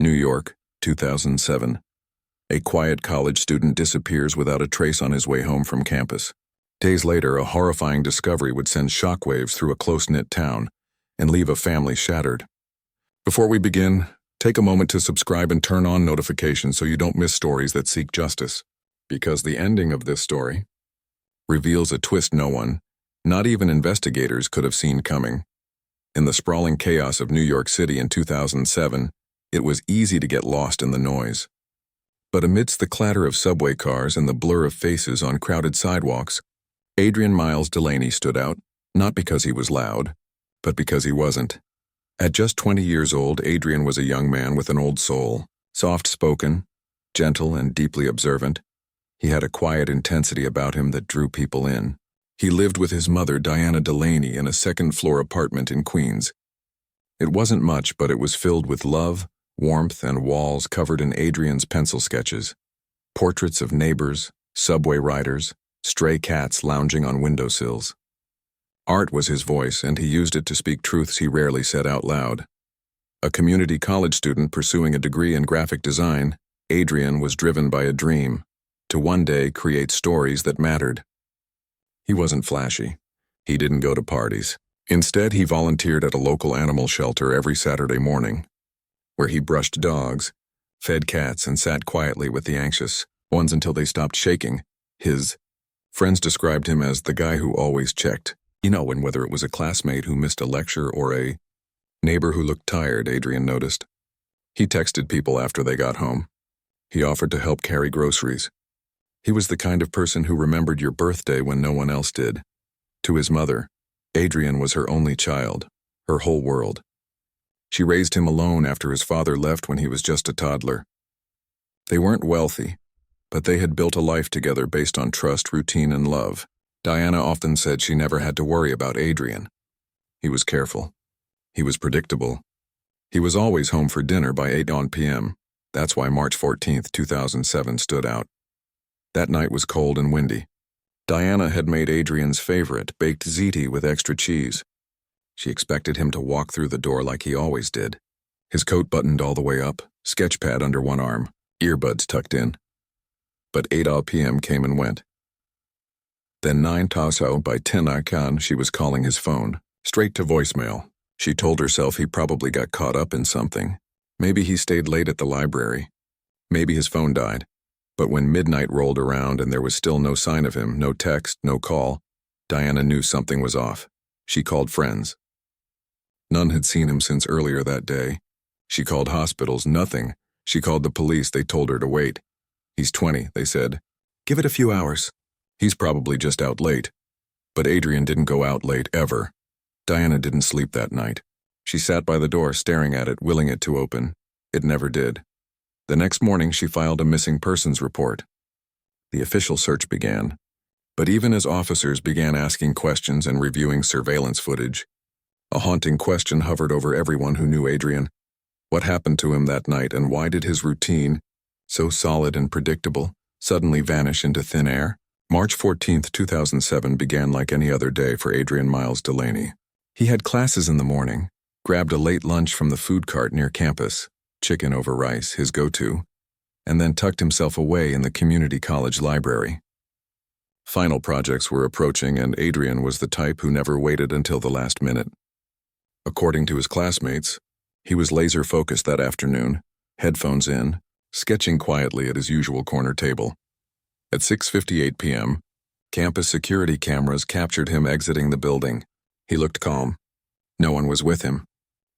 New York, 2007. A quiet college student disappears without a trace on his way home from campus. Days later, a horrifying discovery would send shockwaves through a close-knit town and leave a family shattered. Before we begin, take a moment to subscribe and turn on notifications so you don't miss stories that seek justice. Because the ending of this story reveals a twist no one, not even investigators, could have seen coming. In the sprawling chaos of New York City in 2007, it was easy to get lost in the noise. But amidst the clatter of subway cars and the blur of faces on crowded sidewalks, Adrian Miles Delaney stood out, not because he was loud, but because he wasn't. At just 20 years old, Adrian was a young man with an old soul, soft-spoken, gentle, and deeply observant. He had a quiet intensity about him that drew people in. He lived with his mother, Diana Delaney, in a second-floor apartment in Queens. It wasn't much, but it was filled with love, warmth, and walls covered in Adrian's pencil sketches. Portraits of neighbors, subway riders, stray cats lounging on windowsills. Art was his voice, and he used it to speak truths he rarely said out loud. A community college student pursuing a degree in graphic design, Adrian was driven by a dream to one day create stories that mattered. He wasn't flashy. He didn't go to parties. Instead, he volunteered at a local animal shelter every Saturday morning, where he brushed dogs, fed cats, and sat quietly with the anxious ones until they stopped shaking. His friends described him as the guy who always checked. And whether it was a classmate who missed a lecture or a neighbor who looked tired, Adrian noticed. He texted people after they got home. He offered to help carry groceries. He was the kind of person who remembered your birthday when no one else did. To his mother, Adrian was her only child, her whole world. She raised him alone after his father left when he was just a toddler. They weren't wealthy, but they had built a life together based on trust, routine, and love. Diana often said she never had to worry about Adrian. He was careful. He was predictable. He was always home for dinner by 8 p.m. That's why March 14, 2007 stood out. That night was cold and windy. Diana had made Adrian's favorite, baked ziti with extra cheese. She expected him to walk through the door like he always did. His coat buttoned all the way up, sketch pad under one arm, earbuds tucked in. But 8 p.m. came and went. Then 9 by 10 she was calling his phone, straight to voicemail. She told herself he probably got caught up in something. Maybe he stayed late at the library. Maybe his phone died. But when midnight rolled around and there was still no sign of him, no text, no call, Diana knew something was off. She called friends. None had seen him since earlier that day. She called hospitals, nothing. She called the police, they told her to wait. He's 20, they said. Give it a few hours. He's probably just out late. But Adrian didn't go out late, ever. Diana didn't sleep that night. She sat by the door, staring at it, willing it to open. It never did. The next morning, she filed a missing persons report. The official search began. But even as officers began asking questions and reviewing surveillance footage, a haunting question hovered over everyone who knew Adrian. What happened to him that night, and why did his routine, so solid and predictable, suddenly vanish into thin air? March 14, 2007 began like any other day for Adrian Miles Delaney. He had classes in the morning, grabbed a late lunch from the food cart near campus, chicken over rice, his go-to, and then tucked himself away in the community college library. Final projects were approaching, and Adrian was the type who never waited until the last minute. According to his classmates, he was laser-focused that afternoon, headphones in, sketching quietly at his usual corner table. At 6:58 p.m., campus security cameras captured him exiting the building. He looked calm. No one was with him.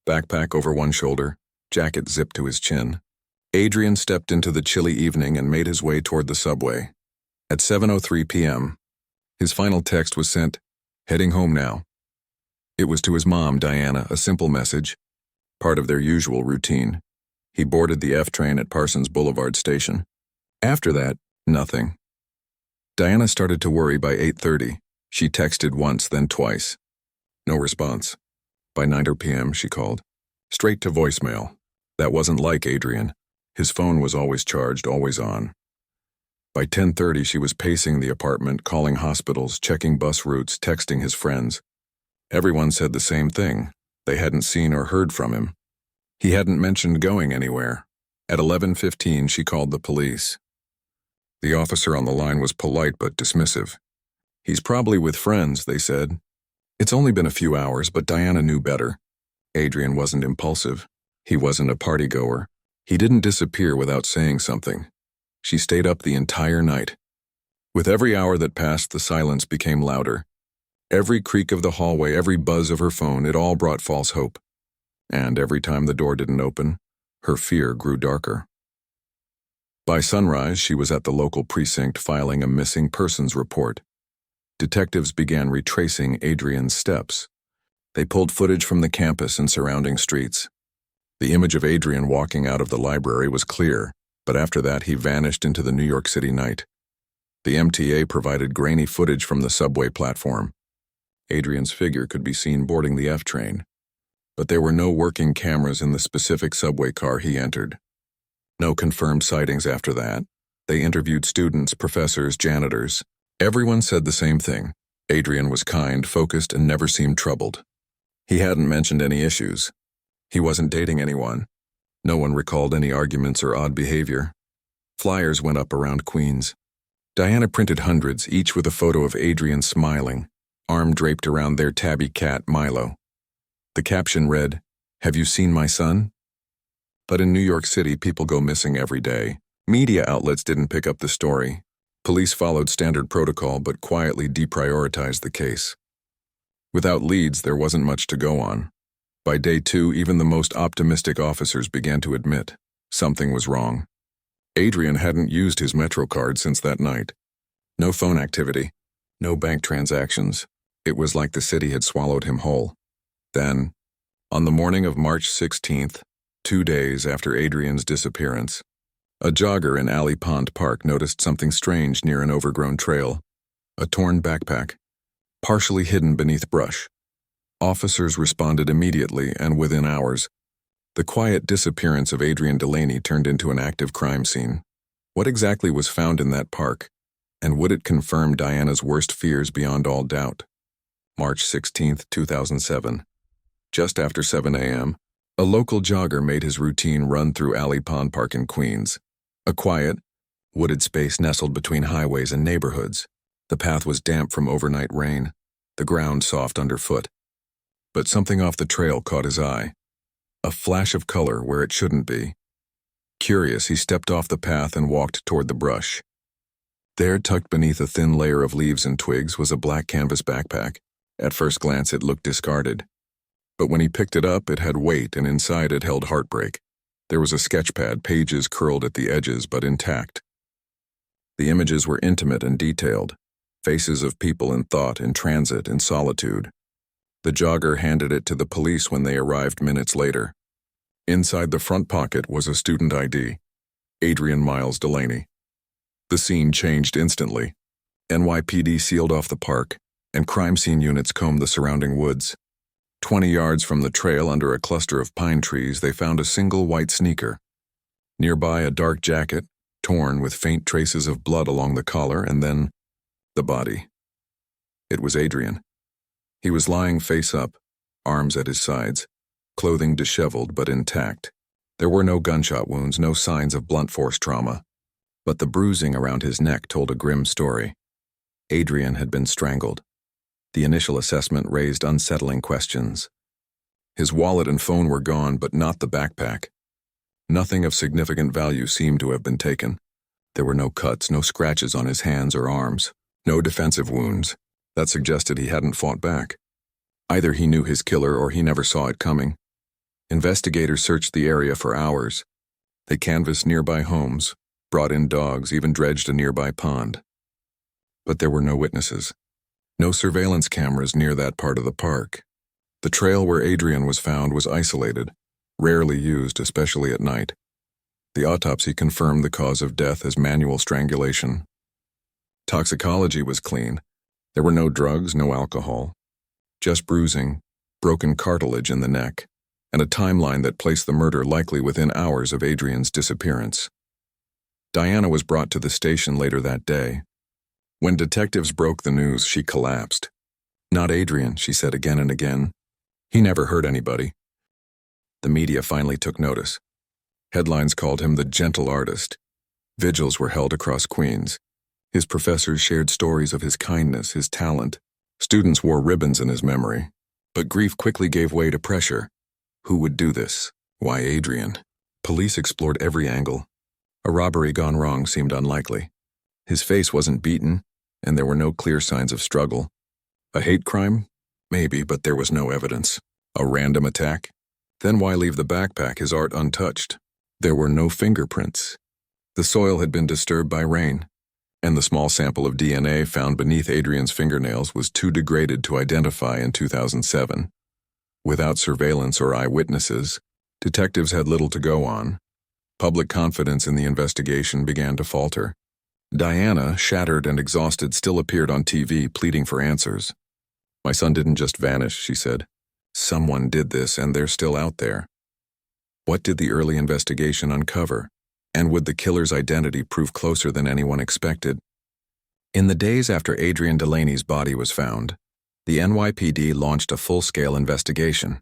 Backpack over one shoulder, jacket zipped to his chin. Adrian stepped into the chilly evening and made his way toward the subway. At 7:03 p.m., his final text was sent, "Heading home now." It was to his mom, Diana, a simple message, part of their usual routine. He boarded the F train at Parsons Boulevard station. After that, nothing. Diana started to worry by 8:30. She texted once, then twice. No response. By 9 p.m., she called. Straight to voicemail. That wasn't like Adrian. His phone was always charged, always on. By 10:30, she was pacing the apartment, calling hospitals, checking bus routes, texting his friends. Everyone said the same thing. They hadn't seen or heard from him. He hadn't mentioned going anywhere. At 11:15, she called the police. The officer on the line was polite but dismissive. "He's probably with friends," they said. It's only been a few hours, but Diana knew better. Adrian wasn't impulsive. He wasn't a partygoer. He didn't disappear without saying something. She stayed up the entire night. With every hour that passed, the silence became louder. Every creak of the hallway, every buzz of her phone, it all brought false hope. And every time the door didn't open, her fear grew darker. By sunrise, she was at the local precinct filing a missing persons report. Detectives began retracing Adrian's steps. They pulled footage from the campus and surrounding streets. The image of Adrian walking out of the library was clear, but after that he vanished into the New York City night. The MTA provided grainy footage from the subway platform. Adrian's figure could be seen boarding the F train, but there were no working cameras in the specific subway car he entered. No confirmed sightings after that. They interviewed students, professors, janitors. Everyone said the same thing. Adrian was kind, focused, and never seemed troubled. He hadn't mentioned any issues. He wasn't dating anyone. No one recalled any arguments or odd behavior. Flyers went up around Queens. Diana printed hundreds, each with a photo of Adrian smiling, arm draped around their tabby cat, Milo. The caption read, "Have you seen my son?" But in New York City, people go missing every day. Media outlets didn't pick up the story. Police followed standard protocol but quietly deprioritized the case. Without leads, there wasn't much to go on. By day 2, even the most optimistic officers began to admit something was wrong. Adrian hadn't used his Metro card since that night. No phone activity, no bank transactions. It was like the city had swallowed him whole. Then, on the morning of March 16th, 2 days after Adrian's disappearance, a jogger in Alley Pond Park noticed something strange near an overgrown trail. A torn backpack, partially hidden beneath brush. Officers responded immediately, and within hours, the quiet disappearance of Adrian Delaney turned into an active crime scene. What exactly was found in that park, and would it confirm Diana's worst fears beyond all doubt? March 16th, 2007. Just after 7 a.m., a local jogger made his routine run through Alley Pond Park in Queens. A quiet, wooded space nestled between highways and neighborhoods. The path was damp from overnight rain, the ground soft underfoot. But something off the trail caught his eye. A flash of color where it shouldn't be. Curious, he stepped off the path and walked toward the brush. There, tucked beneath a thin layer of leaves and twigs, was a black canvas backpack. At first glance, it looked discarded. But when he picked it up, it had weight, and inside it held heartbreak. There was a sketchpad, pages curled at the edges but intact. The images were intimate and detailed, faces of people in thought, in transit, in solitude. The jogger handed it to the police when they arrived minutes later. Inside the front pocket was a student ID, Adrian Miles Delaney. The scene changed instantly. NYPD sealed off the park, and crime scene units combed the surrounding woods. 20 yards from the trail, under a cluster of pine trees, they found a single white sneaker. Nearby, a dark jacket, torn with faint traces of blood along the collar, and then the body. It was Adrian. He was lying face up, arms at his sides, clothing disheveled but intact. There were no gunshot wounds, no signs of blunt force trauma. But the bruising around his neck told a grim story. Adrian had been strangled. The initial assessment raised unsettling questions. His wallet and phone were gone, but not the backpack. Nothing of significant value seemed to have been taken. There were no cuts, no scratches on his hands or arms, no defensive wounds. That suggested he hadn't fought back. Either he knew his killer or he never saw it coming. Investigators searched the area for hours. They canvassed nearby homes, brought in dogs, even dredged a nearby pond. But there were no witnesses. No surveillance cameras near that part of the park. The trail where Adrian was found was isolated, rarely used, especially at night. The autopsy confirmed the cause of death as manual strangulation. Toxicology was clean. There were no drugs, no alcohol. Just bruising, broken cartilage in the neck, and a timeline that placed the murder likely within hours of Adrian's disappearance. Diana was brought to the station later that day. When detectives broke the news, she collapsed. "Not Adrian," she said again and again. "He never hurt anybody." The media finally took notice. Headlines called him the gentle artist. Vigils were held across Queens. His professors shared stories of his kindness, his talent. Students wore ribbons in his memory. But grief quickly gave way to pressure. Who would do this? Why Adrian? Police explored every angle. A robbery gone wrong seemed unlikely. His face wasn't beaten, and there were no clear signs of struggle. A hate crime? Maybe, but there was no evidence. A random attack? Then why leave the backpack, his art, untouched? There were no fingerprints. The soil had been disturbed by rain, and the small sample of DNA found beneath Adrian's fingernails was too degraded to identify in 2007. Without surveillance or eyewitnesses, detectives had little to go on. Public confidence in the investigation began to falter. Diana, shattered and exhausted, still appeared on TV pleading for answers. "My son didn't just vanish," she said. "Someone did this, and they're still out there." What did the early investigation uncover? And would the killer's identity prove closer than anyone expected? In the days after Adrian Delaney's body was found, the NYPD launched a full-scale investigation.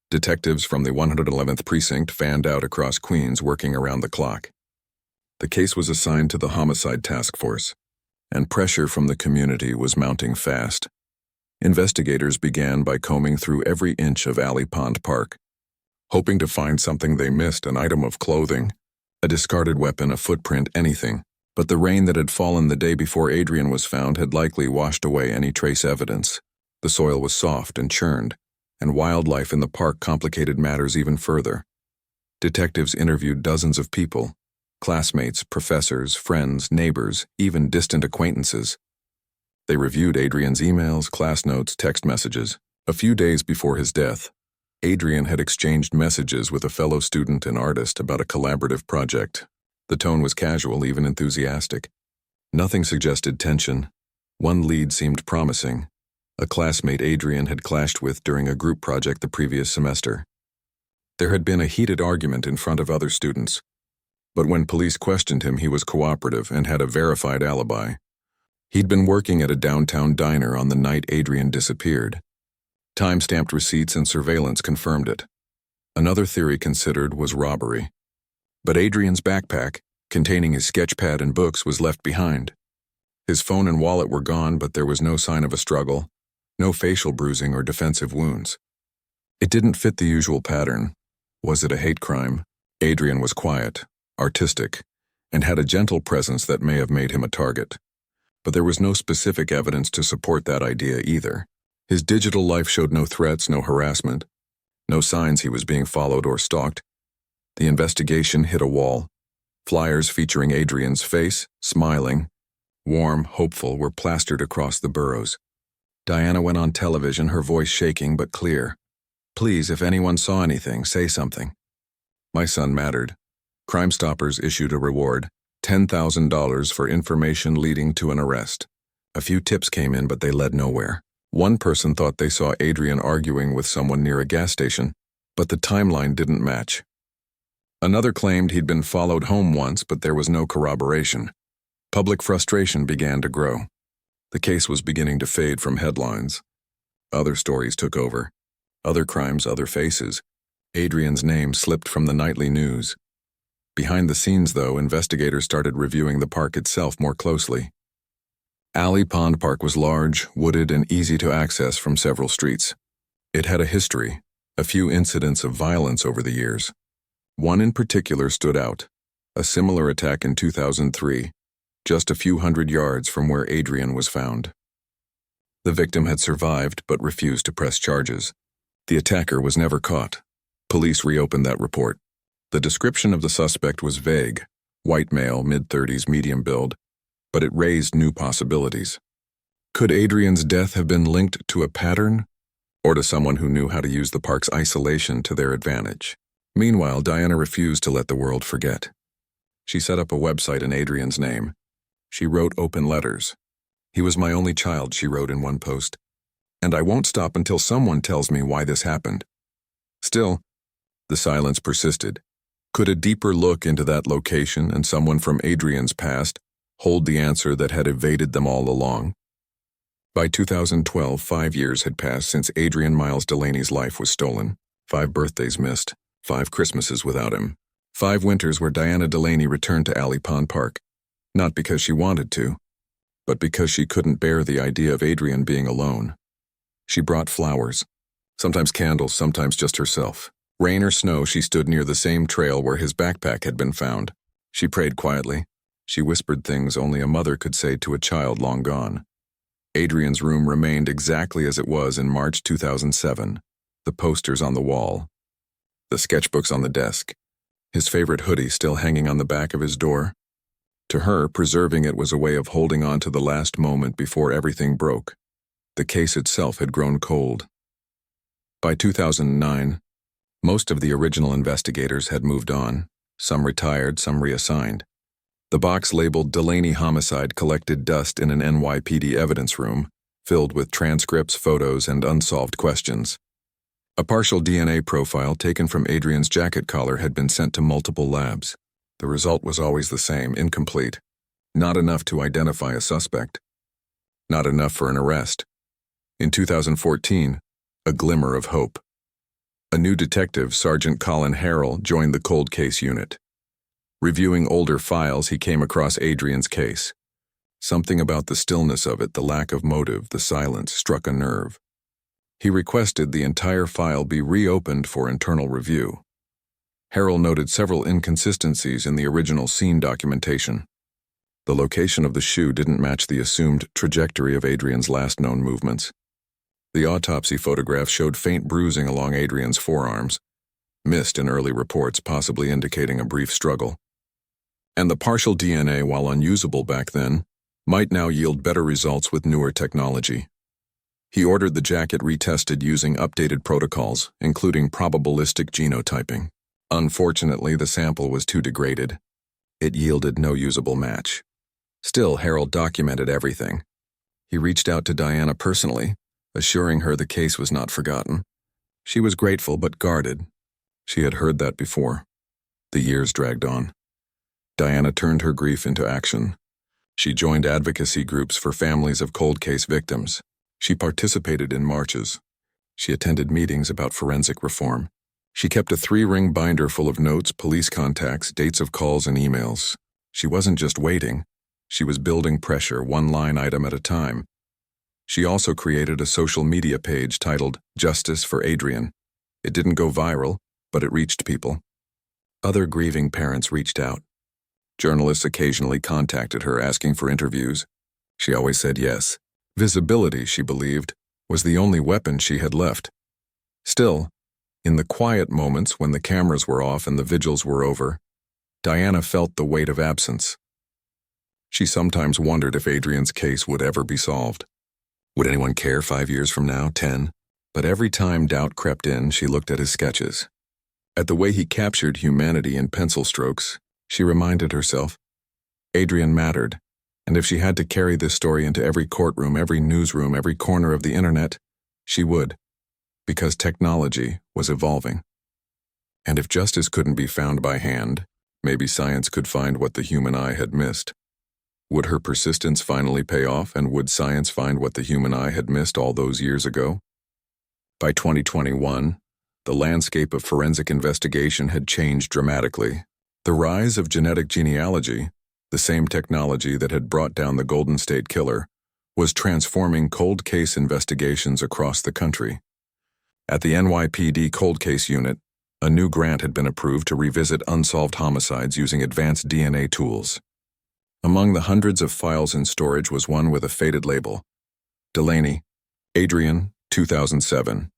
Detectives from the 111th Precinct fanned out across Queens, working around the clock. The case was assigned to the Homicide Task Force, and pressure from the community was mounting fast. Investigators began by combing through every inch of Alley Pond Park, hoping to find something they missed: an item of clothing, a discarded weapon, a footprint, anything. But the rain that had fallen the day before Adrian was found had likely washed away any trace evidence. The soil was soft and churned, and wildlife in the park complicated matters even further. Detectives interviewed dozens of people: classmates, professors, friends, neighbors, even distant acquaintances. They reviewed Adrian's emails, class notes, text messages. A few days before his death, Adrian had exchanged messages with a fellow student and artist about a collaborative project. The tone was casual, even enthusiastic. Nothing suggested tension. One lead seemed promising: a classmate Adrian had clashed with during a group project the previous semester. There had been a heated argument in front of other students, but when police questioned him, he was cooperative and had a verified alibi. He'd been working at a downtown diner on the night Adrian disappeared. Time-stamped receipts and surveillance confirmed it. Another theory considered was robbery. But Adrian's backpack, containing his sketchpad and books, was left behind. His phone and wallet were gone, but there was no sign of a struggle, no facial bruising or defensive wounds. It didn't fit the usual pattern. Was it a hate crime? Adrian was quiet, artistic, and had a gentle presence that may have made him a target. But there was no specific evidence to support that idea either. His digital life showed no threats, no harassment, no signs he was being followed or stalked. The investigation hit a wall. Flyers featuring Adrian's face, smiling, warm, hopeful, were plastered across the boroughs. Diana went on television, her voice shaking but clear. "Please, if anyone saw anything, say something." My son mattered. Crime Stoppers issued a reward, $10,000 for information leading to an arrest. A few tips came in, but they led nowhere. One person thought they saw Adrian arguing with someone near a gas station, but the timeline didn't match. Another claimed he'd been followed home once, but there was no corroboration. Public frustration began to grow. The case was beginning to fade from headlines. Other stories took over. Other crimes, other faces. Adrian's name slipped from the nightly news. Behind the scenes, though, investigators started reviewing the park itself more closely. Alley Pond Park was large, wooded, and easy to access from several streets. It had a history, a few incidents of violence over the years. One in particular stood out: a similar attack in 2003, just a few hundred yards from where Adrian was found. The victim had survived but refused to press charges. The attacker was never caught. Police reopened that report. The description of the suspect was vague: white male, mid-30s, medium build, but it raised new possibilities. Could Adrian's death have been linked to a pattern, or to someone who knew how to use the park's isolation to their advantage? Meanwhile, Diana refused to let the world forget. She set up a website in Adrian's name. She wrote open letters. "He was my only child," she wrote in one post, "and I won't stop until someone tells me why this happened." Still, the silence persisted. Could a deeper look into that location and someone from Adrian's past hold the answer that had evaded them all along? By 2012, 5 years had passed since Adrian Miles Delaney's life was stolen. 5 birthdays missed, 5 Christmases without him, 5 winters where Diana Delaney returned to Alley Pond Park, not because she wanted to, but because she couldn't bear the idea of Adrian being alone. She brought flowers, sometimes candles, sometimes just herself. Rain or snow, she stood near the same trail where his backpack had been found. She prayed quietly. She whispered things only a mother could say to a child long gone. Adrian's room remained exactly as it was in March 2007. The posters on the wall, the sketchbooks on the desk, his favorite hoodie still hanging on the back of his door. To her, preserving it was a way of holding on to the last moment before everything broke. The case itself had grown cold. By 2009, most of the original investigators had moved on, some retired, some reassigned. The box labeled Delaney Homicide collected dust in an NYPD evidence room, filled with transcripts, photos, and unsolved questions. A partial DNA profile taken from Adrian's jacket collar had been sent to multiple labs. The result was always the same, incomplete. Not enough to identify a suspect. Not enough for an arrest. In 2014, a glimmer of hope. A new detective, Sergeant Colin Harrell, joined the cold case unit. Reviewing older files, he came across Adrian's case. Something about the stillness of it, the lack of motive, the silence, struck a nerve. He requested the entire file be reopened for internal review. Harrell noted several inconsistencies in the original scene documentation. The location of the shoe didn't match the assumed trajectory of Adrian's last known movements. The autopsy photograph showed faint bruising along Adrian's forearms, missed in early reports, possibly indicating a brief struggle. And the partial DNA, while unusable back then, might now yield better results with newer technology. He ordered the jacket retested using updated protocols, including probabilistic genotyping. Unfortunately, the sample was too degraded. It yielded no usable match. Still, Harrell documented everything. He reached out to Diana personally, assuring her the case was not forgotten. She was grateful but guarded. She had heard that before. The years dragged on. Diana turned her grief into action. She joined advocacy groups for families of cold case victims. She participated in marches. She attended meetings about forensic reform. She kept a 3-ring binder full of notes, police contacts, dates of calls, and emails. She wasn't just waiting. She was building pressure, one line item at a time. She also created a social media page titled Justice for Adrian. It didn't go viral, but it reached people. Other grieving parents reached out. Journalists occasionally contacted her asking for interviews. She always said yes. Visibility, she believed, was the only weapon she had left. Still, in the quiet moments when the cameras were off and the vigils were over, Diana felt the weight of absence. She sometimes wondered if Adrian's case would ever be solved. Would anyone care 5 years from now, 10? But every time doubt crept in, she looked at his sketches. At the way he captured humanity in pencil strokes, she reminded herself, Adrian mattered, and if she had to carry this story into every courtroom, every newsroom, every corner of the internet, she would, because technology was evolving. And if justice couldn't be found by hand, maybe science could find what the human eye had missed. Would her persistence finally pay off, and would science find what the human eye had missed all those years ago? By 2021, the landscape of forensic investigation had changed dramatically. The rise of genetic genealogy, the same technology that had brought down the Golden State Killer, was transforming cold case investigations across the country. At the NYPD Cold Case Unit, a new grant had been approved to revisit unsolved homicides using advanced DNA tools. Among the hundreds of files in storage was one with a faded label. Delaney, Adrian, 2007.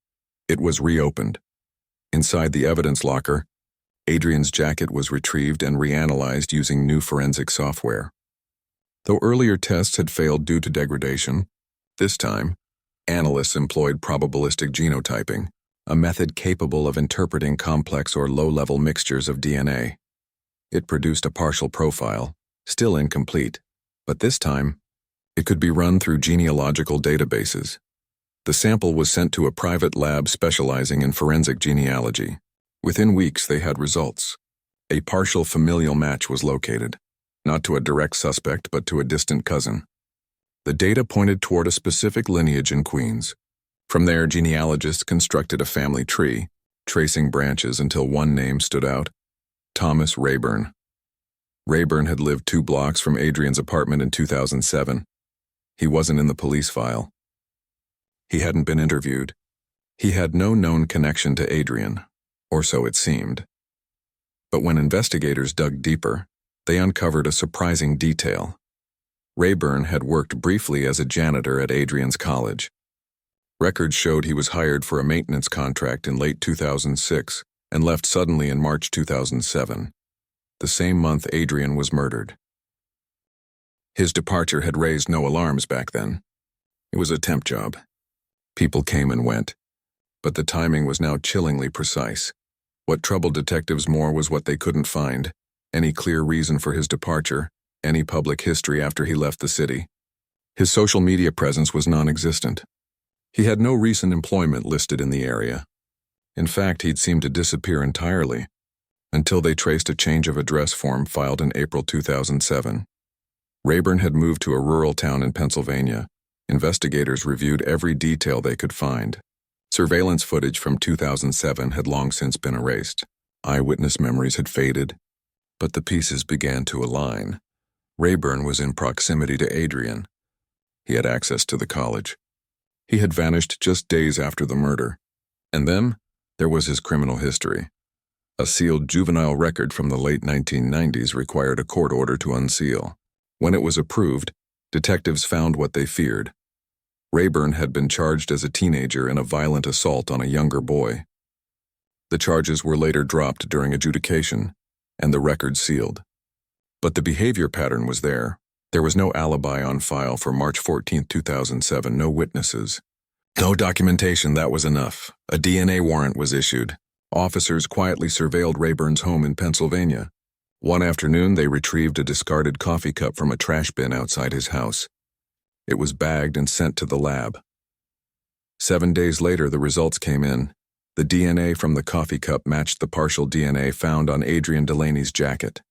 It was reopened. Inside the evidence locker, Adrian's jacket was retrieved and reanalyzed using new forensic software. Though earlier tests had failed due to degradation, this time, analysts employed probabilistic genotyping, a method capable of interpreting complex or low-level mixtures of DNA. It produced a partial profile, still incomplete, but this time, it could be run through genealogical databases. The sample was sent to a private lab specializing in forensic genealogy. Within weeks, they had results. A partial familial match was located, not to a direct suspect, but to a distant cousin. The data pointed toward a specific lineage in Queens. From there, genealogists constructed a family tree, tracing branches until one name stood out. Thomas Rayburn. Rayburn had lived 2 blocks from Adrian's apartment in 2007. He wasn't in the police file. He hadn't been interviewed. He had no known connection to Adrian, or so it seemed. But when investigators dug deeper, they uncovered a surprising detail. Rayburn had worked briefly as a janitor at Adrian's college. Records showed he was hired for a maintenance contract in late 2006 and left suddenly in March 2007, the same month Adrian was murdered. His departure had raised no alarms back then. It was a temp job. People came and went, but the timing was now chillingly precise. What troubled detectives more was what they couldn't find: any clear reason for his departure, any public history after he left the city. His social media presence was non-existent. He had no recent employment listed in the area. In fact, he'd seemed to disappear entirely, until they traced a change of address form filed in April 2007. Rayburn had moved to a rural town in Pennsylvania. Investigators reviewed every detail they could find. Surveillance footage from 2007 had long since been erased. Eyewitness memories had faded, but the pieces began to align. Rayburn was in proximity to Adrian. He had access to the college. He had vanished just days after the murder. And then, there was his criminal history. A sealed juvenile record from the late 1990s required a court order to unseal. When it was approved, detectives found what they feared. Rayburn had been charged as a teenager in a violent assault on a younger boy. The charges were later dropped during adjudication, and the record sealed. But the behavior pattern was there. There was no alibi on file for March 14, 2007, no witnesses. No documentation, that was enough. A DNA warrant was issued. Officers quietly surveilled Rayburn's home in Pennsylvania. One afternoon, they retrieved a discarded coffee cup from a trash bin outside his house. It was bagged and sent to the lab. 7 days later, the results came in. The DNA from the coffee cup matched the partial DNA found on Adrian Delaney's jacket.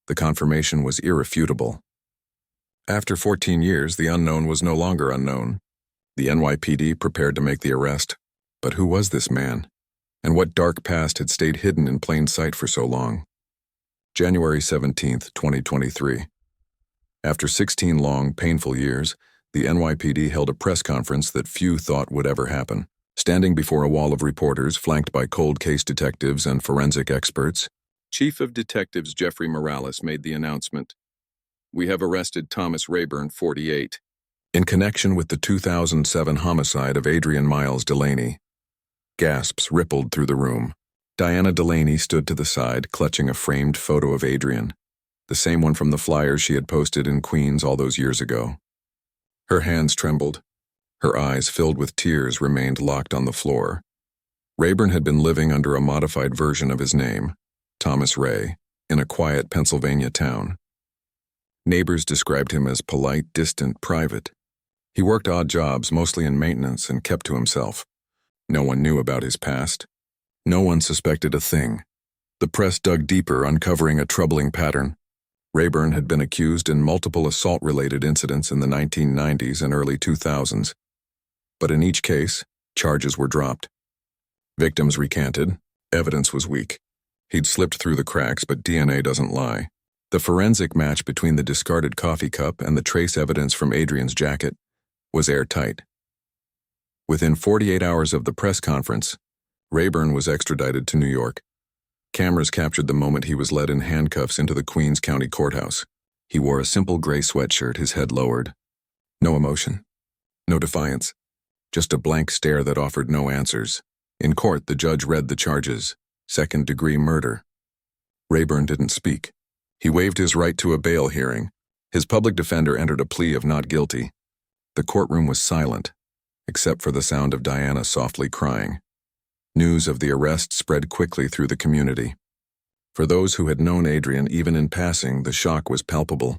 The confirmation was irrefutable. After 14 years, the unknown was no longer unknown. The NYPD prepared to make the arrest. But who was this man? And what dark past had stayed hidden in plain sight for so long? January 17, 2023. After 16 long, painful years, the NYPD held a press conference that few thought would ever happen. Standing before a wall of reporters flanked by cold case detectives and forensic experts, Chief of Detectives Jeffrey Morales made the announcement: "We have arrested Thomas Rayburn, 48, in connection with the 2007 homicide of Adrian Miles Delaney." Gasps rippled through the room. Diana Delaney stood to the side, clutching a framed photo of Adrian, the same one from the flyers she had posted in Queens all those years ago. Her hands trembled. Her eyes, filled with tears, remained locked on the floor. Rayburn had been living under a modified version of his name, Thomas Ray, in a quiet Pennsylvania town. Neighbors described him as polite, distant, private. He worked odd jobs, mostly in maintenance, and kept to himself. No one knew about his past. No one suspected a thing. The press dug deeper, uncovering a troubling pattern. Rayburn had been accused in multiple assault-related incidents in the 1990s and early 2000s. But in each case, charges were dropped. Victims recanted. Evidence was weak. He'd slipped through the cracks, but DNA doesn't lie. The forensic match between the discarded coffee cup and the trace evidence from Adrian's jacket was airtight. Within 48 hours of the press conference, Rayburn was extradited to New York. Cameras captured the moment he was led in handcuffs into the Queens County Courthouse. He wore a simple gray sweatshirt, his head lowered. No emotion. No defiance. Just a blank stare that offered no answers. In court, the judge read the charges: second-degree murder. Rayburn didn't speak. He waived his right to a bail hearing. His public defender entered a plea of not guilty. The courtroom was silent, except for the sound of Diana softly crying. News of the arrest spread quickly through the community. For those who had known Adrian even in passing, the shock was palpable.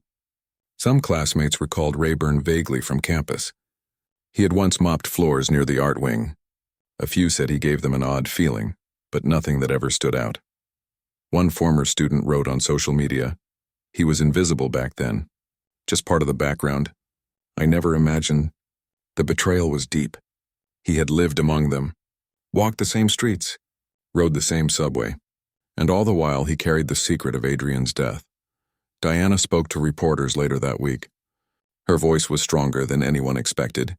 Some classmates recalled Rayburn vaguely from campus. He had once mopped floors near the art wing. A few said he gave them an odd feeling, but nothing that ever stood out. One former student wrote on social media, "He was invisible back then, just part of the background. I never imagined." The betrayal was deep. He had lived among them, walked the same streets, rode the same subway. And all the while he carried the secret of Adrian's death. Diana spoke to reporters later that week. Her voice was stronger than anyone expected.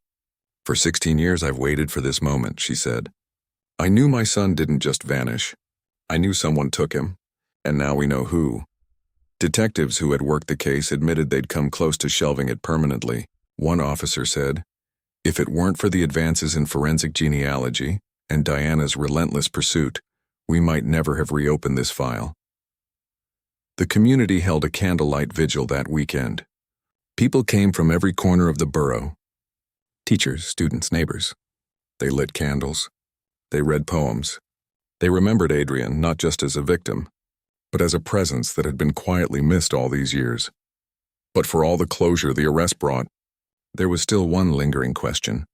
"For 16 years I've waited for this moment," she said. "I knew my son didn't just vanish. I knew someone took him, and now we know who." Detectives who had worked the case admitted they'd come close to shelving it permanently. One officer said, "If it weren't for the advances in forensic genealogy and Diana's relentless pursuit, we might never have reopened this file." The community held a candlelight vigil that weekend. People came from every corner of the borough. Teachers, students, neighbors. They lit candles. They read poems. They remembered Adrian not just as a victim, but as a presence that had been quietly missed all these years. But for all the closure the arrest brought, there was still one lingering question.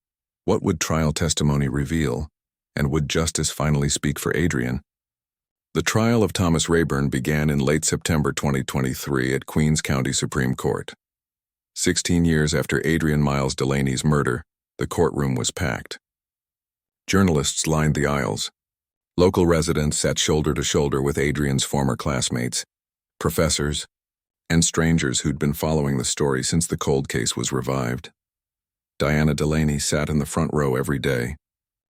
What would trial testimony reveal, and would justice finally speak for Adrian? The trial of Thomas Rayburn began in late September 2023 at Queens County Supreme Court. 16 years after Adrian Miles Delaney's murder, the courtroom was packed. Journalists lined the aisles. Local residents sat shoulder to shoulder with Adrian's former classmates, professors, and strangers who'd been following the story since the cold case was revived. Diana Delaney sat in the front row every day,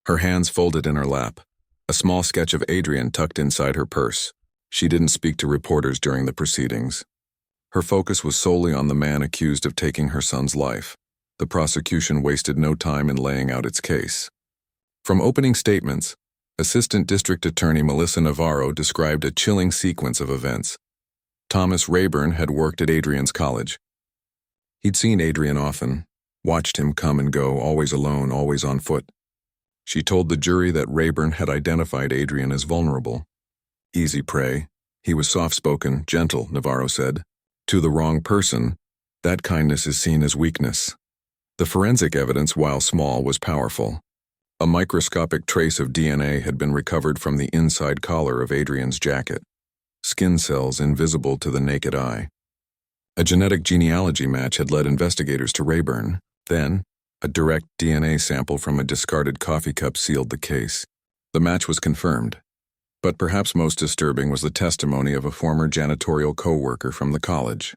her hands folded in her lap, a small sketch of Adrian tucked inside her purse. She didn't speak to reporters during the proceedings. Her focus was solely on the man accused of taking her son's life. The prosecution wasted no time in laying out its case. From opening statements, Assistant District Attorney Melissa Navarro described a chilling sequence of events. Thomas Rayburn had worked at Adrian's college. He'd seen Adrian often, watched him come and go, always alone, always on foot. She told the jury that Rayburn had identified Adrian as vulnerable. Easy prey. He was soft-spoken, gentle, Navarro said. To the wrong person, that kindness is seen as weakness. The forensic evidence, while small, was powerful. A microscopic trace of DNA had been recovered from the inside collar of Adrian's jacket. Skin cells invisible to the naked eye. A genetic genealogy match had led investigators to Rayburn. Then, a direct DNA sample from a discarded coffee cup sealed the case. The match was confirmed. But perhaps most disturbing was the testimony of a former janitorial co-worker from the college.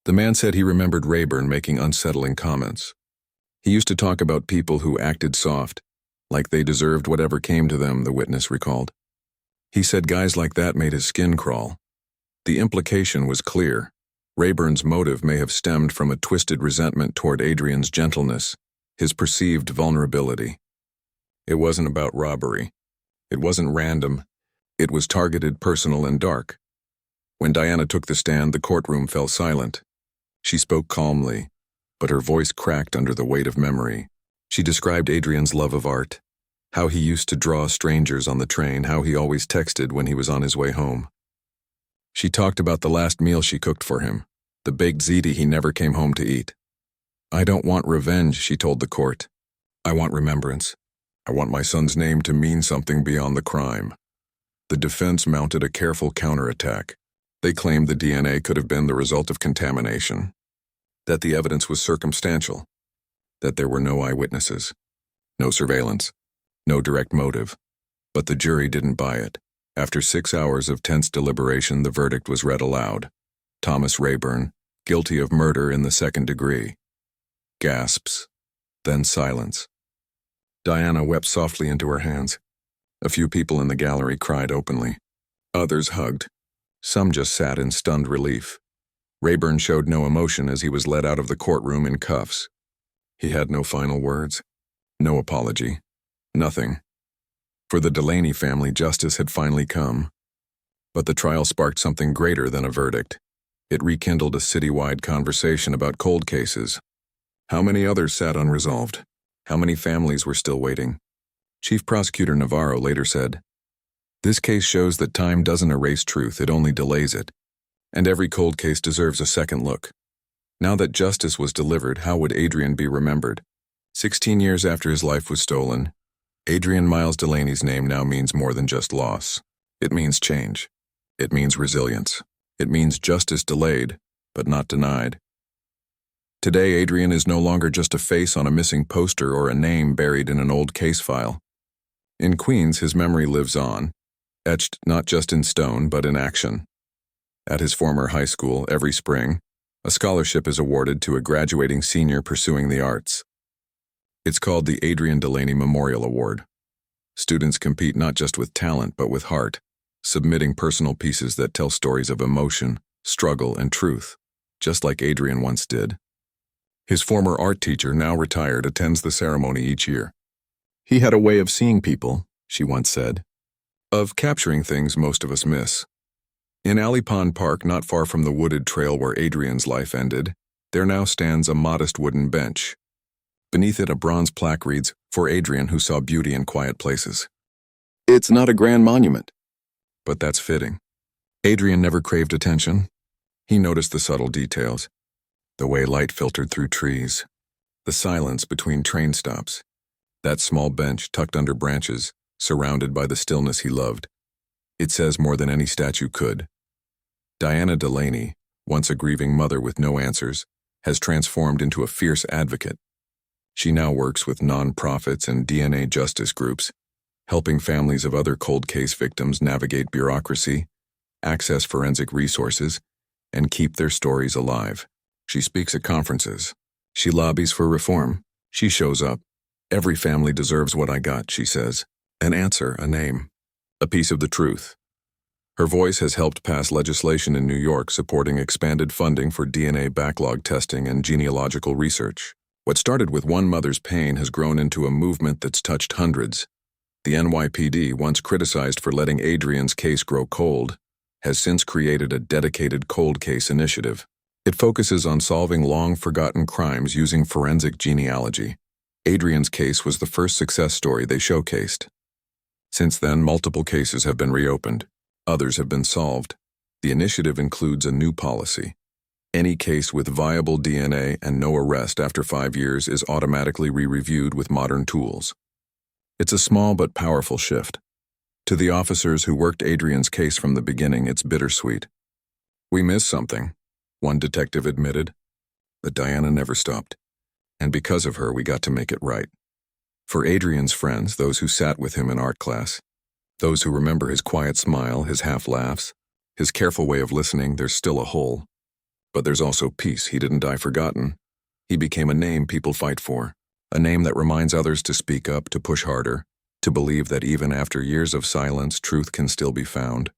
The man said he remembered Rayburn making unsettling comments. He used to talk about people who acted soft, like they deserved whatever came to them, the witness recalled. He said guys like that made his skin crawl. The implication was clear. Rayburn's motive may have stemmed from a twisted resentment toward Adrian's gentleness, his perceived vulnerability. It wasn't about robbery. It wasn't random. It was targeted, personal, and dark. When Diana took the stand, the courtroom fell silent. She spoke calmly, but her voice cracked under the weight of memory. She described Adrian's love of art, how he used to draw strangers on the train, how he always texted when he was on his way home. She talked about the last meal she cooked for him, the baked ziti he never came home to eat. "I don't want revenge," she told the court. "I want remembrance. I want my son's name to mean something beyond the crime." The defense mounted a careful counterattack. They claimed the DNA could have been the result of contamination, that the evidence was circumstantial, that there were no eyewitnesses, no surveillance, no direct motive. But the jury didn't buy it. After 6 hours of tense deliberation, the verdict was read aloud. Thomas Rayburn, guilty of murder in the second degree. Gasps, then silence. Diana wept softly into her hands. A few people in the gallery cried openly. Others hugged. Some just sat in stunned relief. Rayburn showed no emotion as he was led out of the courtroom in cuffs. He had no final words, no apology, nothing. For the Delaney family, justice had finally come. But the trial sparked something greater than a verdict. It rekindled a citywide conversation about cold cases. How many others sat unresolved? How many families were still waiting? Chief Prosecutor Navarro later said, "This case shows that time doesn't erase truth, it only delays it. And every cold case deserves a second look." Now that justice was delivered, how would Adrian be remembered? 16 years after his life was stolen, Adrian Miles Delaney's name now means more than just loss. It means change. It means resilience. It means justice delayed, but not denied. Today, Adrian is no longer just a face on a missing poster or a name buried in an old case file. In Queens, his memory lives on, etched not just in stone but in action. At his former high school, every spring, a scholarship is awarded to a graduating senior pursuing the arts. It's called the Adrian Delaney Memorial Award. Students compete not just with talent but with heart, submitting personal pieces that tell stories of emotion, struggle, and truth, just like Adrian once did. His former art teacher, now retired, attends the ceremony each year. He had a way of seeing people, she once said, of capturing things most of us miss. In Alley Pond Park, not far from the wooded trail where Adrian's life ended, there now stands a modest wooden bench. Beneath it, a bronze plaque reads, "For Adrian who saw beauty in quiet places." It's not a grand monument, but that's fitting. Adrian never craved attention. He noticed the subtle details, the way light filtered through trees, the silence between train stops, that small bench tucked under branches, surrounded by the stillness he loved. It says more than any statue could. Diana Delaney, once a grieving mother with no answers, has transformed into a fierce advocate. She now works with non-profits and DNA justice groups, helping families of other cold case victims navigate bureaucracy, access forensic resources, and keep their stories alive. She speaks at conferences. She lobbies for reform. She shows up. Every family deserves what I got, she says. An answer, a name, a piece of the truth. Her voice has helped pass legislation in New York supporting expanded funding for DNA backlog testing and genealogical research. What started with one mother's pain has grown into a movement that's touched hundreds. The NYPD, once criticized for letting Adrian's case grow cold, has since created a dedicated cold case initiative. It focuses on solving long-forgotten crimes using forensic genealogy. Adrian's case was the first success story they showcased. Since then, multiple cases have been reopened. Others have been solved. The initiative includes a new policy. Any case with viable DNA and no arrest after 5 years is automatically re-reviewed with modern tools. It's a small but powerful shift. To the officers who worked Adrian's case from the beginning, it's bittersweet. "We missed something," one detective admitted, "but Diana never stopped. And because of her, we got to make it right." For Adrian's friends, those who sat with him in art class, those who remember his quiet smile, his half-laughs, his careful way of listening, there's still a hole. But there's also peace. He didn't die forgotten. He became a name people fight for, a name that reminds others to speak up, to push harder, to believe that even after years of silence, truth can still be found.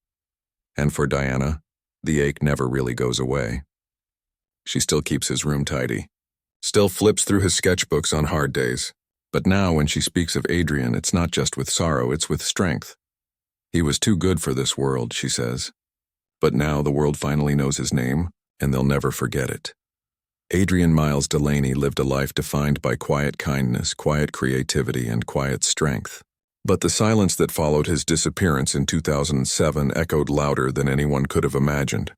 And for Diana, the ache never really goes away. She still keeps his room tidy, still flips through his sketchbooks on hard days. But now when she speaks of Adrian, it's not just with sorrow, it's with strength. "He was too good for this world," she says. But now the world finally knows his name, and they'll never forget it. Adrian Miles Delaney lived a life defined by quiet kindness, quiet creativity, and quiet strength. But the silence that followed his disappearance in 2007 echoed louder than anyone could have imagined.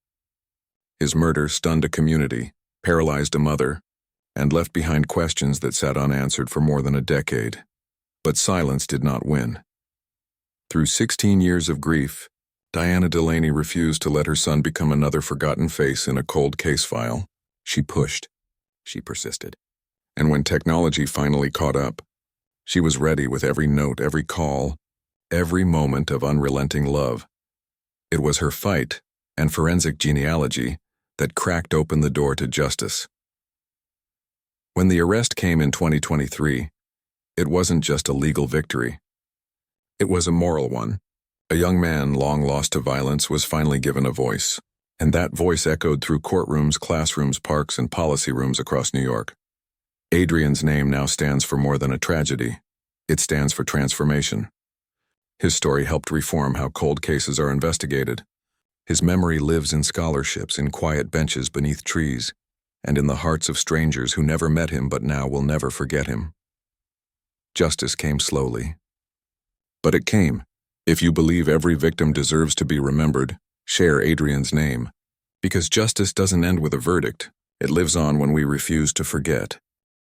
His murder stunned a community, paralyzed a mother, and left behind questions that sat unanswered for more than a decade. But silence did not win. Through 16 years of grief, Diana Delaney refused to let her son become another forgotten face in a cold case file. She pushed. She persisted. And when technology finally caught up, she was ready with every note, every call, every moment of unrelenting love. It was her fight and forensic genealogy that cracked open the door to justice. When the arrest came in 2023, it wasn't just a legal victory. It was a moral one. A young man long lost to violence was finally given a voice, and that voice echoed through courtrooms, classrooms, parks, and policy rooms across New York. Adrian's name now stands for more than a tragedy. It stands for transformation. His story helped reform how cold cases are investigated. His memory lives in scholarships, in quiet benches beneath trees, and in the hearts of strangers who never met him but now will never forget him. Justice came slowly. But it came. If you believe every victim deserves to be remembered, share Adrian's name. Because justice doesn't end with a verdict. It lives on when we refuse to forget.